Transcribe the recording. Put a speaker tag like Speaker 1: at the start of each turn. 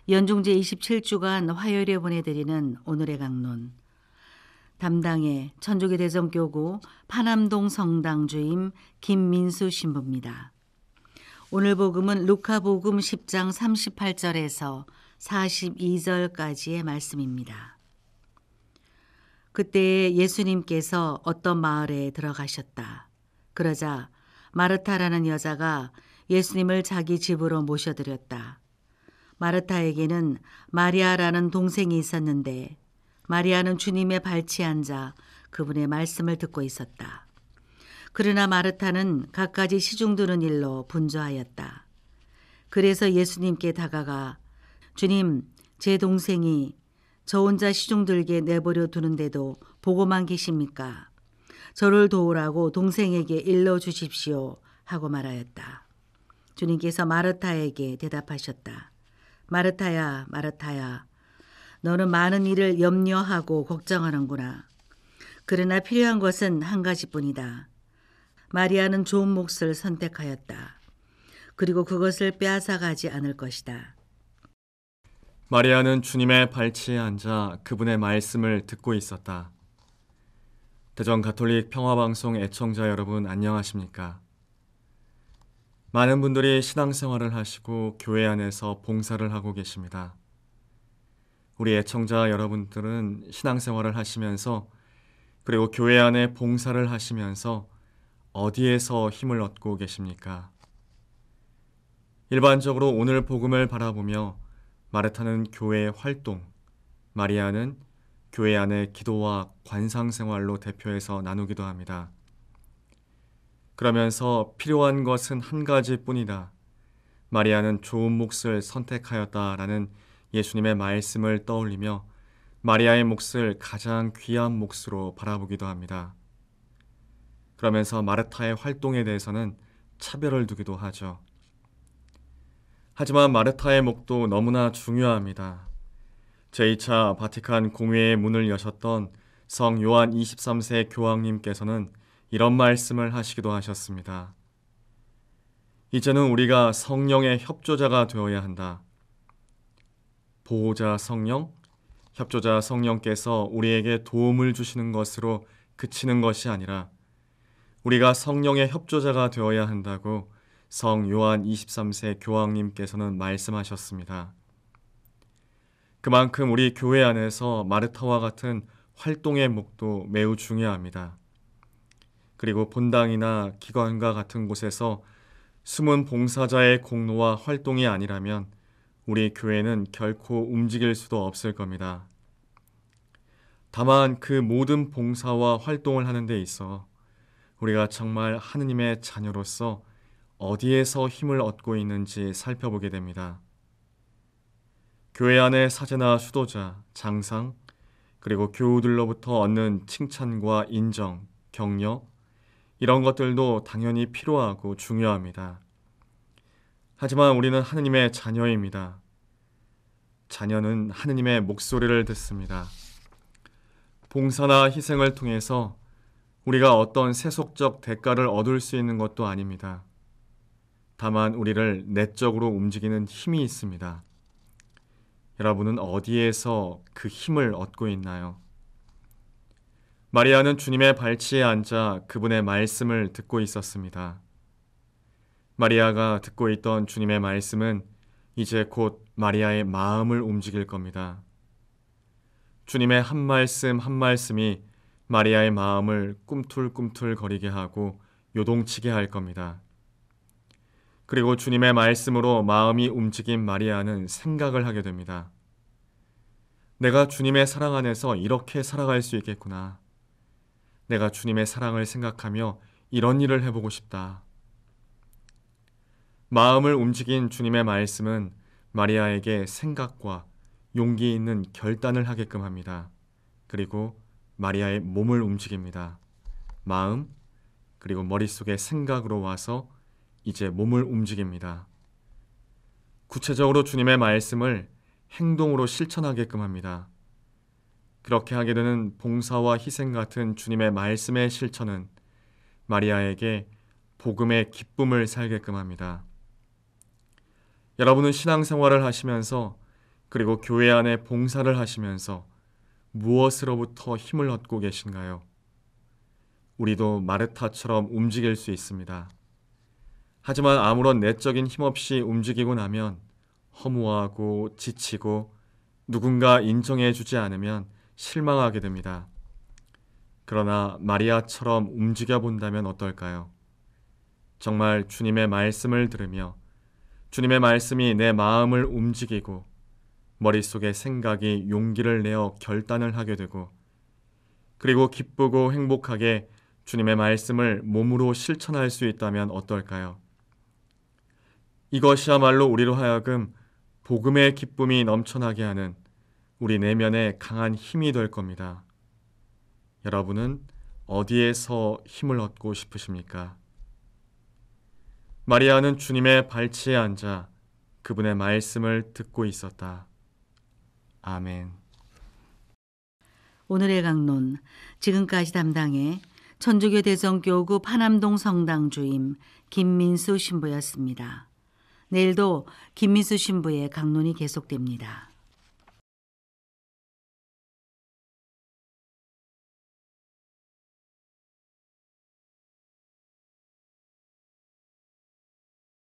Speaker 1: 연중 제27주간 화요일에 보내드리는 오늘의 강론. 담당의 천주교 대성교구 파남동 성당 주임 김민수 신부입니다. 오늘 복음은 루카복음 10장 38절에서 42절까지의 말씀입니다. 그때 예수님께서 어떤 마을에 들어가셨다. 그러자 마르타라는 여자가 예수님을 자기 집으로 모셔드렸다. 마르타에게는 마리아라는 동생이 있었는데 마리아는 주님의 발치에 앉아 그분의 말씀을 듣고 있었다. 그러나 마르타는 갖가지 시중드는 일로 분주하였다. 그래서 예수님께 다가가 주님, 제 동생이 저 혼자 시중들게 내버려 두는데도 보고만 계십니까? 저를 도우라고 동생에게 일러주십시오 하고 말하였다. 주님께서 마르타에게 대답하셨다. 마르타야, 마르타야, 너는 많은 일을 염려하고 걱정하는구나. 그러나 필요한 것은 한 가지뿐이다. 마리아는 좋은 몫을 선택하였다. 그리고 그것을 빼앗아가지 않을 것이다.
Speaker 2: 마리아는 주님의 발치에 앉아 그분의 말씀을 듣고 있었다. 대전 가톨릭 평화방송 애청자 여러분 안녕하십니까? 많은 분들이 신앙생활을 하시고 교회 안에서 봉사를 하고 계십니다. 우리 애청자 여러분들은 신앙생활을 하시면서 그리고 교회 안에 봉사를 하시면서 어디에서 힘을 얻고 계십니까? 일반적으로 오늘 복음을 바라보며 마르타는 교회의 활동, 마리아는 교회 안의 기도와 관상생활로 대표해서 나누기도 합니다. 그러면서 필요한 것은 한 가지뿐이다. 마리아는 좋은 몫을 선택하였다라는 예수님의 말씀을 떠올리며 마리아의 몫을 가장 귀한 몫으로 바라보기도 합니다. 그러면서 마르타의 활동에 대해서는 차별을 두기도 하죠. 하지만 마르타의 몫도 너무나 중요합니다. 제2차 바티칸 공회의 문을 여셨던 성 요한 23세 교황님께서는 이런 말씀을 하시기도 하셨습니다. 이제는 우리가 성령의 협조자가 되어야 한다. 보호자 성령, 협조자 성령께서 우리에게 도움을 주시는 것으로 그치는 것이 아니라 우리가 성령의 협조자가 되어야 한다고 성 요한 23세 교황님께서는 말씀하셨습니다. 그만큼 우리 교회 안에서 마르타와 같은 활동의 몫도 매우 중요합니다. 그리고 본당이나 기관과 같은 곳에서 숨은 봉사자의 공로와 활동이 아니라면 우리 교회는 결코 움직일 수도 없을 겁니다. 다만 그 모든 봉사와 활동을 하는 데 있어 우리가 정말 하느님의 자녀로서 어디에서 힘을 얻고 있는지 살펴보게 됩니다. 교회 안의 사제나 수도자, 장상, 그리고 교우들로부터 얻는 칭찬과 인정, 격려, 이런 것들도 당연히 필요하고 중요합니다. 하지만 우리는 하느님의 자녀입니다. 자녀는 하느님의 목소리를 듣습니다. 봉사나 희생을 통해서 우리가 어떤 세속적 대가를 얻을 수 있는 것도 아닙니다. 다만 우리를 내적으로 움직이는 힘이 있습니다. 여러분은 어디에서 그 힘을 얻고 있나요? 마리아는 주님의 발치에 앉아 그분의 말씀을 듣고 있었습니다. 마리아가 듣고 있던 주님의 말씀은 이제 곧 마리아의 마음을 움직일 겁니다. 주님의 한 말씀 한 말씀이 마리아의 마음을 꿈틀꿈틀 거리게 하고 요동치게 할 겁니다. 그리고 주님의 말씀으로 마음이 움직인 마리아는 생각을 하게 됩니다. 내가 주님의 사랑 안에서 이렇게 살아갈 수 있겠구나. 내가 주님의 사랑을 생각하며 이런 일을 해보고 싶다. 마음을 움직인 주님의 말씀은 마리아에게 생각과 용기 있는 결단을 하게끔 합니다. 그리고 마리아의 몸을 움직입니다. 마음, 그리고 머릿속의 생각으로 와서 이제 몸을 움직입니다. 구체적으로 주님의 말씀을 행동으로 실천하게끔 합니다. 그렇게 하게 되는 봉사와 희생 같은 주님의 말씀의 실천은 마리아에게 복음의 기쁨을 살게끔 합니다. 여러분은 신앙생활을 하시면서 그리고 교회 안에 봉사를 하시면서 무엇으로부터 힘을 얻고 계신가요? 우리도 마르타처럼 움직일 수 있습니다. 하지만 아무런 내적인 힘 없이 움직이고 나면 허무하고 지치고 누군가 인정해 주지 않으면 실망하게 됩니다. 그러나 마리아처럼 움직여 본다면 어떨까요? 정말 주님의 말씀을 들으며 주님의 말씀이 내 마음을 움직이고 머릿속의 생각이 용기를 내어 결단을 하게 되고 그리고 기쁘고 행복하게 주님의 말씀을 몸으로 실천할 수 있다면 어떨까요? 이것이야말로 우리로 하여금 복음의 기쁨이 넘쳐나게 하는 우리 내면의 강한 힘이 될 겁니다. 여러분은 어디에서 힘을 얻고 싶으십니까? 마리아는 주님의 발치에 앉아 그분의 말씀을 듣고 있었다. 아멘.
Speaker 1: 오늘의 강론, 지금까지 담당해 천주교 대성교구 파남동 성당 주임 김민수 신부였습니다. 내일도 김민수 신부의 강론이 계속됩니다.